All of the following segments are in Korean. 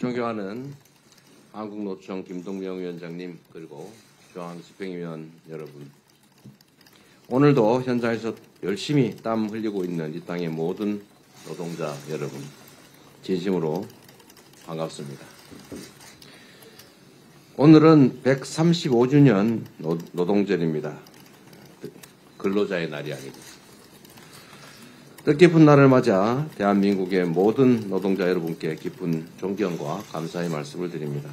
존경하는 한국노총 김동명 위원장님, 그리고 중앙집행위원 여러분, 오늘도 현장에서 열심히 땀 흘리고 있는 이 땅의 모든 노동자 여러분, 진심으로 반갑습니다. 오늘은 135주년 노동절입니다. 근로자의 날이 아니고. 뜻깊은 날을 맞아 대한민국의 모든 노동자 여러분께 깊은 존경과 감사의 말씀을 드립니다.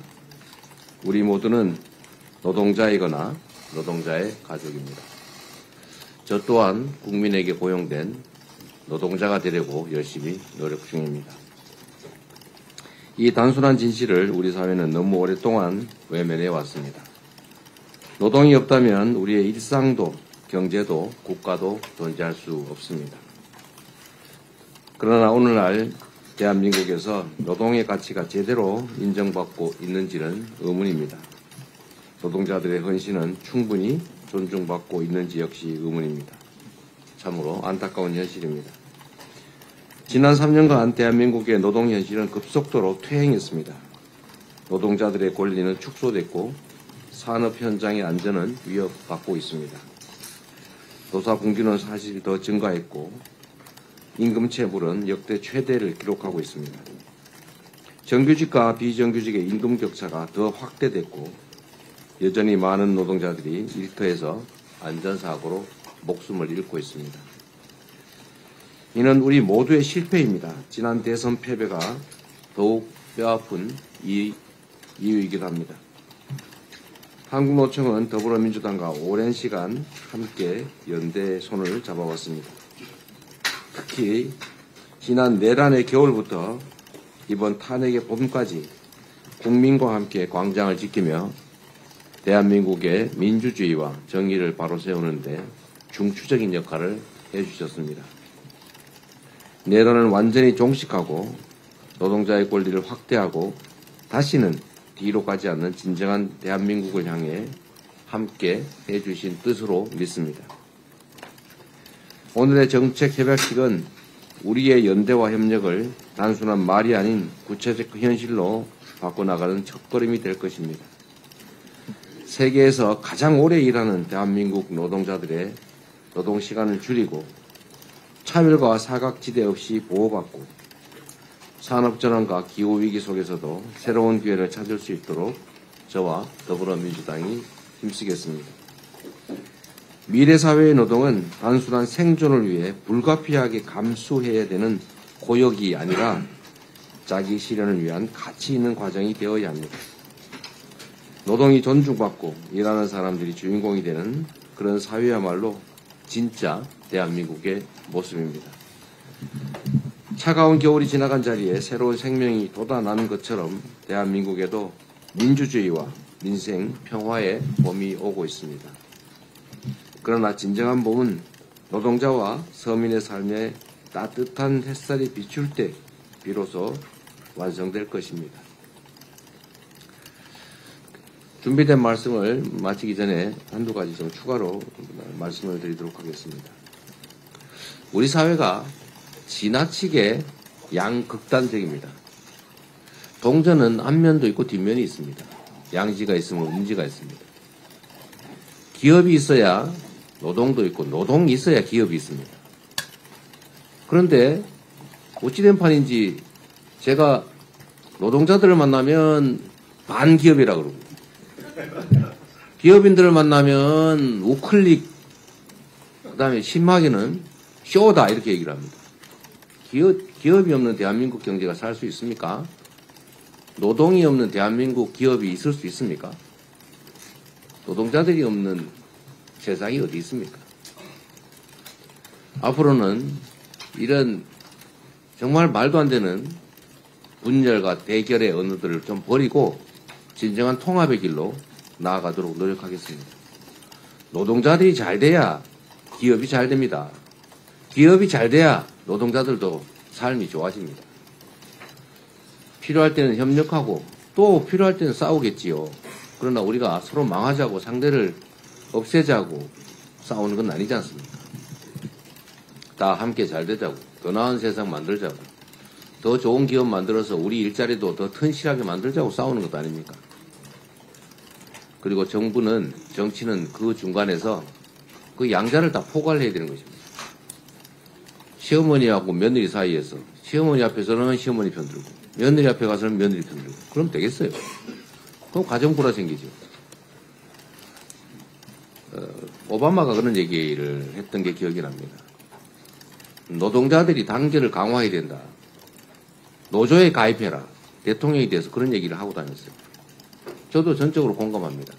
우리 모두는 노동자이거나 노동자의 가족입니다. 저 또한 국민에게 고용된 노동자가 되려고 열심히 노력 중입니다. 이 단순한 진실을 우리 사회는 너무 오랫동안 외면해 왔습니다. 노동이 없다면 우리의 일상도 경제도 국가도 존재할 수 없습니다. 그러나 오늘날 대한민국에서 노동의 가치가 제대로 인정받고 있는지는 의문입니다. 노동자들의 헌신은 충분히 존중받고 있는지 역시 의문입니다. 참으로 안타까운 현실입니다. 지난 3년간 대한민국의 노동 현실은 급속도로 퇴행했습니다. 노동자들의 권리는 축소됐고 산업 현장의 안전은 위협받고 있습니다. 노사분규는 사실 더 증가했고 임금체불은 역대 최대를 기록하고 있습니다. 정규직과 비정규직의 임금 격차가 더 확대됐고 여전히 많은 노동자들이 일터에서 안전사고로 목숨을 잃고 있습니다. 이는 우리 모두의 실패입니다. 지난 대선 패배가 더욱 뼈아픈 이유이기도 합니다. 한국노총은 더불어민주당과 오랜 시간 함께 연대의 손을 잡아왔습니다. 특히 지난 내란의 겨울부터 이번 탄핵의 봄까지 국민과 함께 광장을 지키며 대한민국의 민주주의와 정의를 바로 세우는데 중추적인 역할을 해주셨습니다. 내란을 완전히 종식하고 노동자의 권리를 확대하고 다시는 뒤로 가지 않는 진정한 대한민국을 향해 함께 해주신 뜻으로 믿습니다. 오늘의 정책 협약식은 우리의 연대와 협력을 단순한 말이 아닌 구체적 현실로 바꿔나가는 첫걸음이 될 것입니다. 세계에서 가장 오래 일하는 대한민국 노동자들의 노동시간을 줄이고 차별과 사각지대 없이 보호받고 산업전환과 기후위기 속에서도 새로운 기회를 찾을 수 있도록 저와 더불어민주당이 힘쓰겠습니다. 미래사회의 노동은 단순한 생존을 위해 불가피하게 감수해야 되는 고역이 아니라 자기 실현을 위한 가치 있는 과정이 되어야 합니다. 노동이 존중받고 일하는 사람들이 주인공이 되는 그런 사회야말로 진짜 대한민국의 모습입니다. 차가운 겨울이 지나간 자리에 새로운 생명이 돋아나는 것처럼 대한민국에도 민주주의와 민생, 평화의 봄이 오고 있습니다. 그러나 진정한 봄은 노동자와 서민의 삶에 따뜻한 햇살이 비출 때 비로소 완성될 것입니다. 준비된 말씀을 마치기 전에 한두 가지 좀 추가로 말씀을 드리도록 하겠습니다. 우리 사회가 지나치게 양극단적입니다. 동전은 앞면도 있고 뒷면이 있습니다. 양지가 있으면 음지가 있습니다. 기업이 있어야 노동도 있고 노동이 있어야 기업이 있습니다. 그런데 어찌된 판인지 제가 노동자들을 만나면 반기업이라고 그러고 기업인들을 만나면 우클릭, 그 다음에 심하게는 쇼다 이렇게 얘기를 합니다. 기업이 없는 대한민국 경제가 살 수 있습니까? 노동이 없는 대한민국 기업이 있을 수 있습니까? 노동자들이 없는 세상이 어디 있습니까? 앞으로는 이런 정말 말도 안 되는 분열과 대결의 언어들을 좀 버리고 진정한 통합의 길로 나아가도록 노력하겠습니다. 노동자들이 잘 돼야 기업이 잘 됩니다. 기업이 잘 돼야 노동자들도 삶이 좋아집니다. 필요할 때는 협력하고 또 필요할 때는 싸우겠지요. 그러나 우리가 서로 망하자고 상대를 없애자고 싸우는 건 아니지 않습니까? 다 함께 잘 되자고 더 나은 세상 만들자고 더 좋은 기업 만들어서 우리 일자리도 더 튼실하게 만들자고 싸우는 것도 아닙니까? 그리고 정부는, 정치는 그 중간에서 그 양자를 다 포괄해야 되는 것입니다. 시어머니하고 며느리 사이에서 시어머니 앞에서는 시어머니 편들고 며느리 앞에 가서는 며느리 편들고 그럼 되겠어요? 그럼 가정부라 생기죠. 오바마가 그런 얘기를 했던 게 기억이 납니다. 노동자들이 단결을 강화해야 된다. 노조에 가입해라. 대통령이 돼서 그런 얘기를 하고 다녔어요. 저도 전적으로 공감합니다.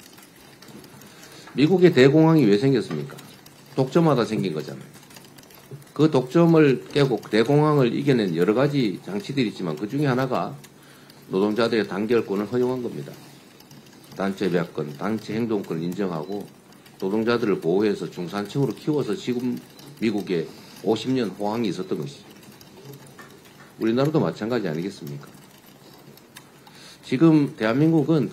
미국의 대공황이 왜 생겼습니까? 독점하다 생긴 거잖아요. 그 독점을 깨고 대공황을 이겨낸 여러 가지 장치들이 있지만 그 중에 하나가 노동자들의 단결권을 허용한 겁니다. 단체 배합권, 단체 행동권을 인정하고 노동자들을 보호해서 중산층으로 키워서 지금 미국에 50년 호황이 있었던 것이죠. 우리나라도 마찬가지 아니겠습니까? 지금 대한민국은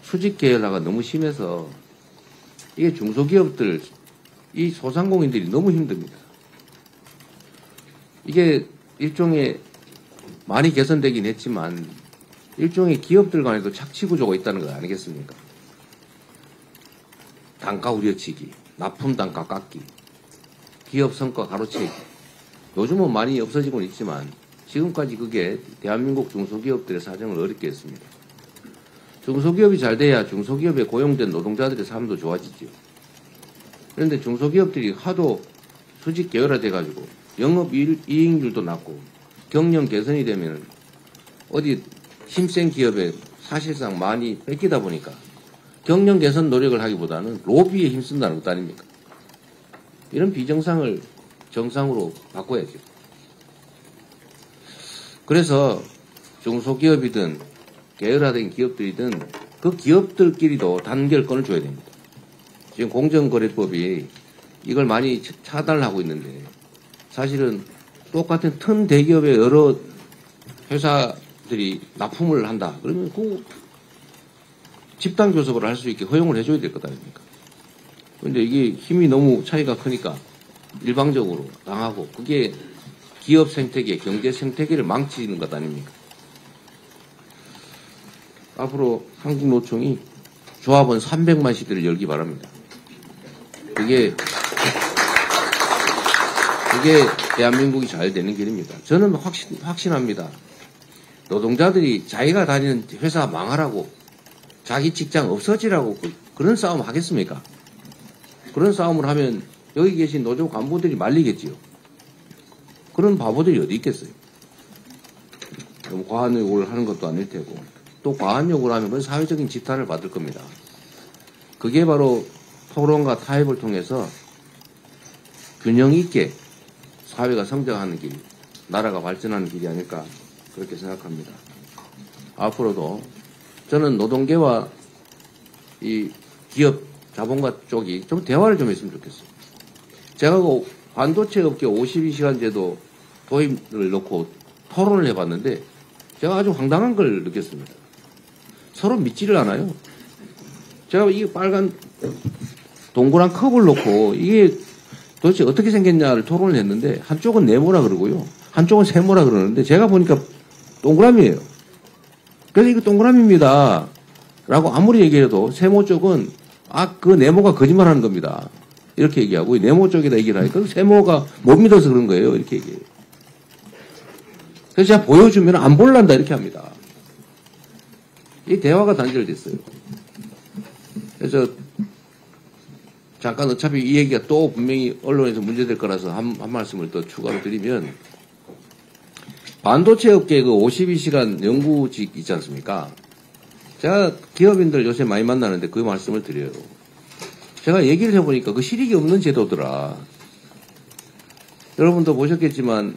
수직 계열화가 너무 심해서 이게 중소기업들, 이 소상공인들이 너무 힘듭니다. 이게 일종의 많이 개선되긴 했지만 일종의 기업들 간에도 착취 구조가 있다는 거 아니겠습니까? 단가 우려치기, 납품 단가 깎기, 기업 성과 가로채기. 요즘은 많이 없어지고는 있지만 지금까지 그게 대한민국 중소기업들의 사정을 어렵게 했습니다. 중소기업이 잘 돼야 중소기업에 고용된 노동자들의 삶도 좋아지죠. 그런데 중소기업들이 하도 수직 계열화돼가지고 영업 이익률도 낮고 경영 개선이 되면 어디 힘센 기업에 사실상 많이 뺏기다 보니까 경영 개선 노력을 하기보다는 로비에 힘쓴다는 것도 아닙니까? 이런 비정상을 정상으로 바꿔야죠. 그래서 중소기업이든 계열화된 기업들이든 그 기업들끼리도 단결권을 줘야 됩니다. 지금 공정거래법이 이걸 많이 차단을 하고 있는데 사실은 똑같은 큰 대기업의 여러 회사들이 납품을 한다. 그러면 그 집단 교섭을 할 수 있게 허용을 해줘야 될 것 아닙니까? 그런데 이게 힘이 너무 차이가 크니까 일방적으로 당하고 그게 기업 생태계, 경제 생태계를 망치는 것 아닙니까? 앞으로 한국노총이 조합원 300만 시대를 열기 바랍니다. 그게 대한민국이 잘 되는 길입니다. 저는 확신합니다. 노동자들이 자기가 다니는 회사 망하라고 자기 직장 없어지라고 그런 싸움 하겠습니까? 그런 싸움을 하면 여기 계신 노조 간부들이 말리겠지요. 그런 바보들이 어디 있겠어요? 너무 과한 요구를 하는 것도 아닐 테고 또 과한 요구를 하면 그건 사회적인 지탄을 받을 겁니다. 그게 바로 토론과 타협을 통해서 균형 있게 사회가 성장하는 길, 나라가 발전하는 길이 아닐까 그렇게 생각합니다. 앞으로도 저는 노동계와 이 기업 자본가 쪽이 좀 대화를 좀 했으면 좋겠어요. 제가 그 반도체 업계 52시간 제도 도입을 놓고 토론을 해봤는데 제가 아주 황당한 걸 느꼈습니다. 서로 믿지를 않아요. 제가 이 빨간 동그란 컵을 놓고 이게 도대체 어떻게 생겼냐를 토론을 했는데 한쪽은 네모라 그러고요. 한쪽은 세모라 그러는데 제가 보니까 동그라미예요. 그래서 이거 동그라미입니다. 라고 아무리 얘기해도 세모 쪽은 그 네모가 거짓말하는 겁니다. 이렇게 얘기하고 네모 쪽에다 얘기를 하니까 그 세모가 못 믿어서 그런 거예요. 이렇게 얘기해요. 그래서 제가 보여주면 안 볼란다 이렇게 합니다. 이 대화가 단절됐어요. 그래서 잠깐 어차피 이 얘기가 또 분명히 언론에서 문제될 거라서 한 말씀을 더 추가로 드리면 반도체 업계 그 52시간 연구직 있지 않습니까? 제가 기업인들 요새 많이 만나는데 그 말씀을 드려요. 제가 얘기를 해보니까 그 실익이 없는 제도더라. 여러분도 보셨겠지만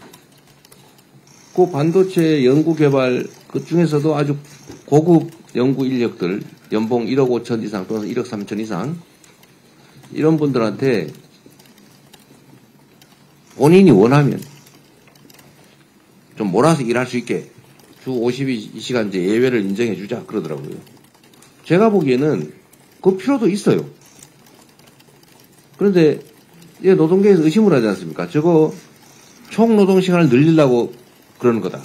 그 반도체 연구개발 그 중에서도 아주 고급 연구 인력들 연봉 1억 5천 이상 또는 1억 3천 이상 이런 분들한테 본인이 원하면 좀 몰아서 일할 수 있게 주 52시간제 예외를 인정해 주자 그러더라고요. 제가 보기에는 그 필요도 있어요. 그런데 이제 노동계에서 의심을 하지 않습니까? 저거 총 노동시간을 늘리려고 그러는 거다.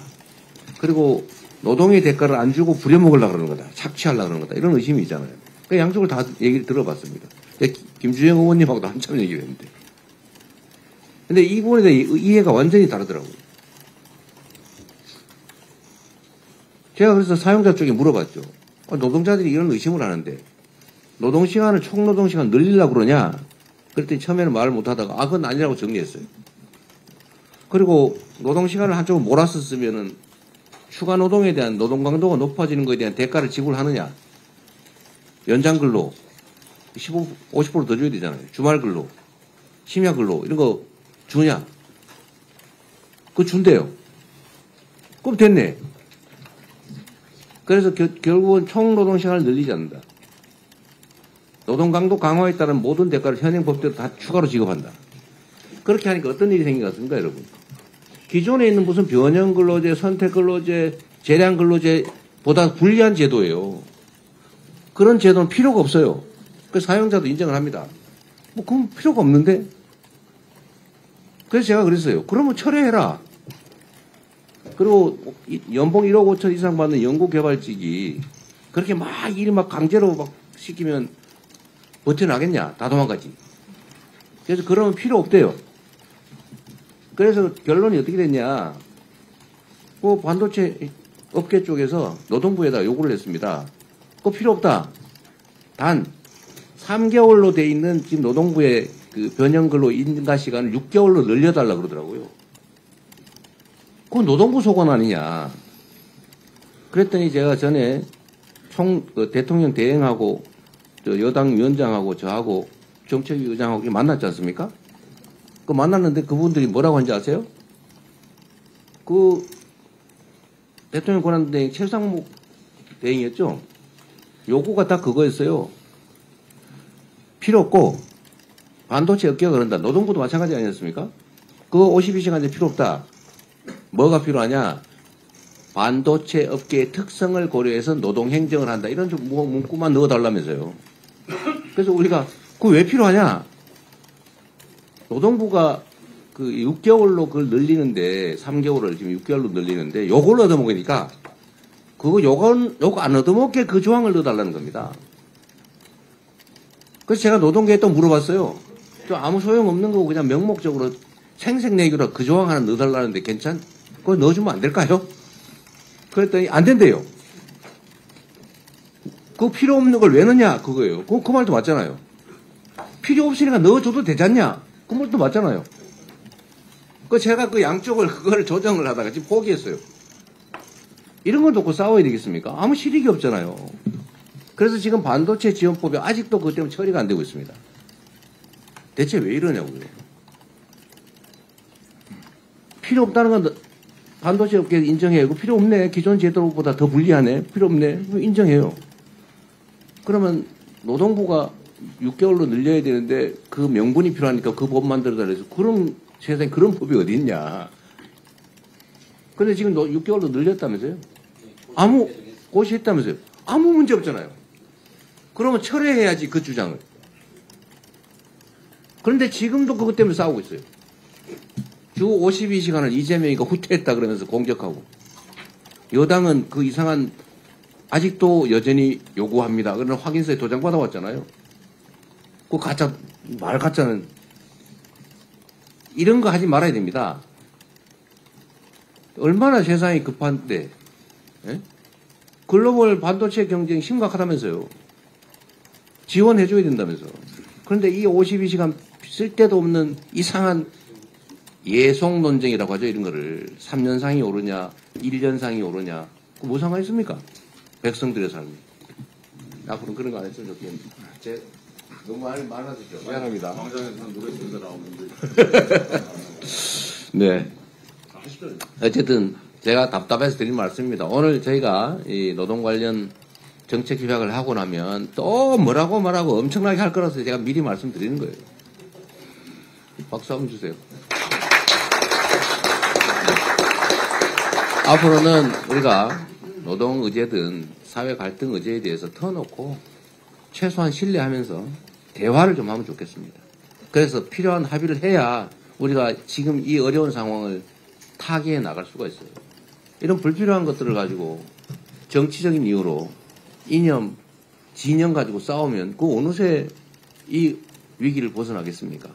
그리고 노동의 대가를 안 주고 부려먹으려고 그러는 거다. 착취하려고 그러는 거다. 이런 의심이 있잖아요. 그 양쪽을 다 얘기를 들어봤습니다. 김주영 의원님하고도 한참 얘기를 했는데. 근데 이 부분에 대해 이해가 완전히 다르더라고요. 제가 그래서 사용자 쪽에 물어봤죠. 노동자들이 이런 의심을 하는데 노동시간을 총노동시간 늘리려고 그러냐? 그랬더니 처음에는 말을 못하다가 그건 아니라고 정리했어요. 그리고 노동시간을 한쪽으로 몰았었으면은 추가 노동에 대한 노동 강도가 높아지는 것에 대한 대가를 지불하느냐? 연장 근로 50% 더 줘야 되잖아요. 주말 근로, 심야 근로 이런 거 주냐? 그거 준대요. 그럼 됐네. 그래서 결국은 총노동 시간을 늘리지 않는다. 노동 강도 강화에 따른 모든 대가를 현행 법대로 다 추가로 지급한다. 그렇게 하니까 어떤 일이 생긴 것 같습니까, 여러분? 기존에 있는 무슨 변형 근로제, 선택 근로제, 재량 근로제보다 불리한 제도예요. 그런 제도는 필요가 없어요. 그래서 사용자도 인정을 합니다. 뭐 그건 필요가 없는데? 그래서 제가 그랬어요. 그러면 철회해라. 그리고 연봉 1억 5천 이상 받는 연구개발직이 그렇게 막 강제로 막 시키면 버텨나겠냐? 다 도망가지. 그래서 그러면 필요 없대요. 그래서 결론이 어떻게 됐냐? 그 반도체 업계 쪽에서 노동부에다 요구를 했습니다. 그거 필요 없다. 단 3개월로 돼 있는 지금 노동부의 그 변형근로 인가 시간을 6개월로 늘려달라 그러더라고요. 그건 노동부 소관 아니냐. 그랬더니 제가 전에 대통령 대행하고 여당 위원장하고 저하고 정책위 의장하고 만났지 않습니까? 그 만났는데 그분들이 뭐라고 한지 아세요? 그 대통령 권한대행 최상목 대행이었죠? 요구가 다 그거였어요. 필요 없고 반도체 업계가 그런다. 노동부도 마찬가지 아니었습니까? 그거 52시간제 필요 없다. 뭐가 필요하냐? 반도체 업계의 특성을 고려해서 노동행정을 한다. 이런 좀 문구만 넣어달라면서요. 그래서 우리가 그거 왜 필요하냐? 노동부가 그 6개월로 그걸 늘리는데 3개월을 지금 6개월로 늘리는데 요걸 얻어먹으니까 요거 안 얻어먹게 그 조항을 넣어달라는 겁니다. 그래서 제가 노동계에 또 물어봤어요. 또 아무 소용없는 거고 그냥 명목적으로 생색내기로 그 조항 하나 넣어달라는데 그거 넣어주면 안 될까요? 그랬더니 안 된대요. 그거 필요 없는 걸 왜 넣냐? 그거예요. 그 말도 맞잖아요. 필요 없으니까 넣어줘도 되지 않냐? 그 말도 맞잖아요. 제가 그 양쪽을 그걸 조정을 하다가 지금 포기했어요. 이런 걸 놓고 싸워야 되겠습니까? 아무 실익이 없잖아요. 그래서 지금 반도체 지원법이 아직도 그것 때문에 처리가 안 되고 있습니다. 대체 왜 이러냐고요. 필요 없다는 건 반도체 업계 인정해요. 필요 없네. 기존 제도보다 더 불리하네. 필요 없네. 인정해요. 그러면 노동부가 6개월로 늘려야 되는데 그 명분이 필요하니까 그 법 만들어달라 해서 그런 세상에 그런 법이 어디 있냐. 근데 지금 6개월로 늘렸다면서요? 고시했다면서요? 아무 문제 없잖아요. 그러면 철회해야지 그 주장을. 그런데 지금도 그것 때문에 싸우고 있어요. 주 52시간을 이재명이가 후퇴했다 그러면서 공격하고 여당은 그 이상한 아직도 여전히 요구합니다. 그러나 확인서에 도장 받아왔잖아요. 그 말 가짜는 이런 거 하지 말아야 됩니다. 얼마나 세상이 급한데 예? 글로벌 반도체 경쟁 심각하다면서요. 지원해줘야 된다면서. 그런데 이 52시간 쓸데도 없는 이상한 예속 논쟁이라고 하죠. 이런 거를 3년상이 오르냐 1년상이 오르냐 뭐 상관있습니까? 백성들의 삶이. 앞으로는 그런 거 안 했으면 좋겠는데. 너무 많아지죠. 미안합니다. 광장에서 노래 부르다 나오는데. 네. 어쨌든 제가 답답해서 드린 말씀입니다. 오늘 저희가 이 노동 관련 정책 기획을 하고 나면 또 뭐라고 엄청나게 할 거라서 제가 미리 말씀드리는 거예요. 박수 한번 주세요. 앞으로는 우리가 노동 의제든 사회 갈등 의제에 대해서 터놓고 최소한 신뢰하면서 대화를 좀 하면 좋겠습니다. 그래서 필요한 합의를 해야 우리가 지금 이 어려운 상황을 타개해 나갈 수가 있어요. 이런 불필요한 것들을 가지고 정치적인 이유로 이념, 진영 가지고 싸우면 그 어느새 이 위기를 벗어나겠습니까?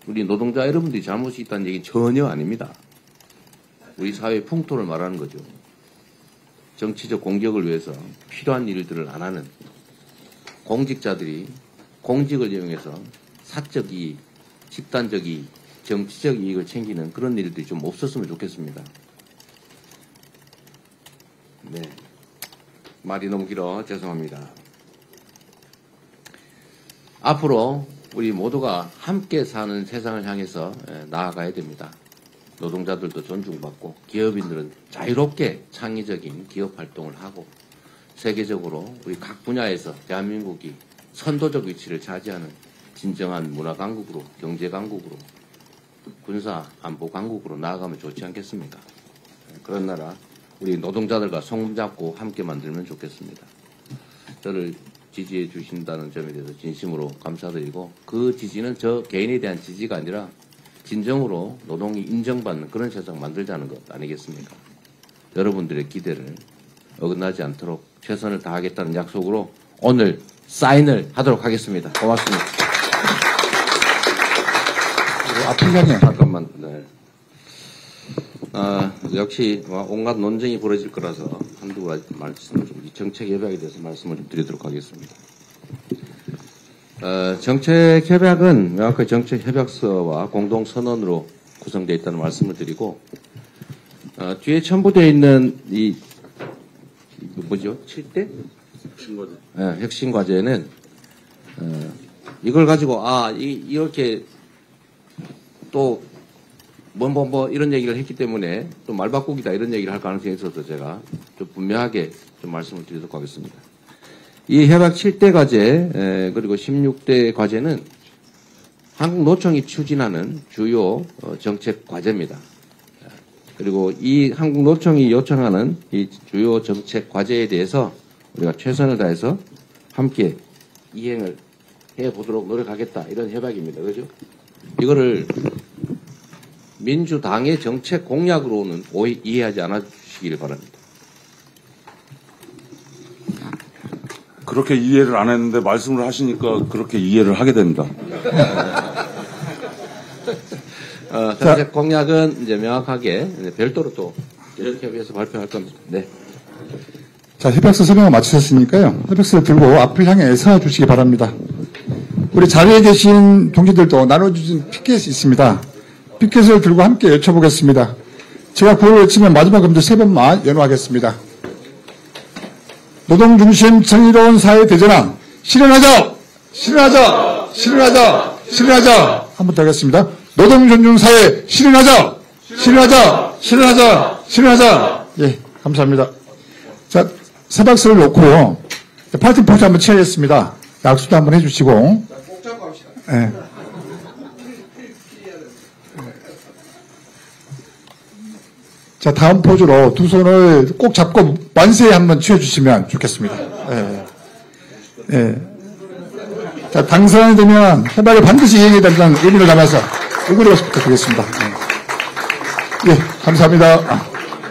우리 노동자 여러분들이 잘못이 있다는 얘기는 전혀 아닙니다. 우리 사회의 풍토를 말하는 거죠. 정치적 공격을 위해서 필요한 일들을 안 하는 공직자들이 공직을 이용해서 사적 이익, 집단적 이익, 정치적 이익을 챙기는 그런 일들이 좀 없었으면 좋겠습니다. 네. 말이 너무 길어 죄송합니다. 앞으로 우리 모두가 함께 사는 세상을 향해서 나아가야 됩니다. 노동자들도 존중받고 기업인들은 자유롭게 창의적인 기업 활동을 하고 세계적으로 우리 각 분야에서 대한민국이 선도적 위치를 차지하는 진정한 문화 강국으로, 경제 강국으로, 군사 안보 강국으로 나아가면 좋지 않겠습니까? 그런 나라 우리 노동자들과 손잡고 함께 만들면 좋겠습니다. 저를 지지해 주신다는 점에 대해서 진심으로 감사드리고 그 지지는 저 개인에 대한 지지가 아니라 진정으로 노동이 인정받는 그런 세상 만들자는 것 아니겠습니까? 여러분들의 기대를 어긋나지 않도록 최선을 다하겠다는 약속으로 오늘 사인을 하도록 하겠습니다. 고맙습니다. 앞을 향해. 잠깐만. 네. 역시 온갖 논쟁이 벌어질 거라서 한두 가지 말씀을 좀 정책 협약에 대해서 말씀을 좀 드리도록 하겠습니다. 정책 협약은 명확하게 정책 협약서와 공동 선언으로 구성되어 있다는 말씀을 드리고 뒤에 첨부되어 있는 이 뭐죠? 7대? 핵심 과제는 이걸 가지고 이렇게 또 뭐 이런 얘기를 했기 때문에 또 말바꾸기다 이런 얘기를 할 가능성이 있어서 제가 좀 분명하게 좀 말씀을 드리도록 하겠습니다. 이 협약 7대 과제 그리고 16대 과제는 한국노총이 추진하는 주요 정책 과제입니다. 그리고 이 한국노총이 요청하는 이 주요 정책 과제에 대해서 우리가 최선을 다해서 함께 이행을 해보도록 노력하겠다 이런 협약입니다. 그죠? 이거를 민주당의 정책 공약으로는 이해하지 않아 주시기를 바랍니다. 그렇게 이해를 안 했는데 말씀을 하시니까 그렇게 이해를 하게 됩니다. 정책 공약은 이제 명확하게 별도로 또 협의해서 발표할 겁니다. 네. 자, 협약서 설명을 마치셨으니까요. 협약서를 들고 앞을 향해 서 주시기 바랍니다. 우리 자리에 계신 동지들도 나눠주신 피켓이 있습니다. 피켓을 들고 함께 외쳐보겠습니다. 제가 구호를 외치면 마지막 음절 3번만 연호하겠습니다. 노동중심 정의로운 사회 대전환 실현하자! 실현하자! 실현하자! 실현하자! 한 번 더 하겠습니다. 노동존중 사회 실현하자! 실현하자! 실현하자! 실현하자! 예, 감사합니다. 자, 협약서를 놓고 파티 포즈 한번 취하겠습니다. 약수도 한번 해주시고. 꼭 잡고 합시다. 예. 자, 다음 포즈로 두 손을 꼭 잡고 만세 한번 취해주시면 좋겠습니다. 예. 예. 자, 당선이 되면 협약을 반드시 이행해야 된다는 의미를 담아서 의구를 부탁드리겠습니다. 예, 감사합니다.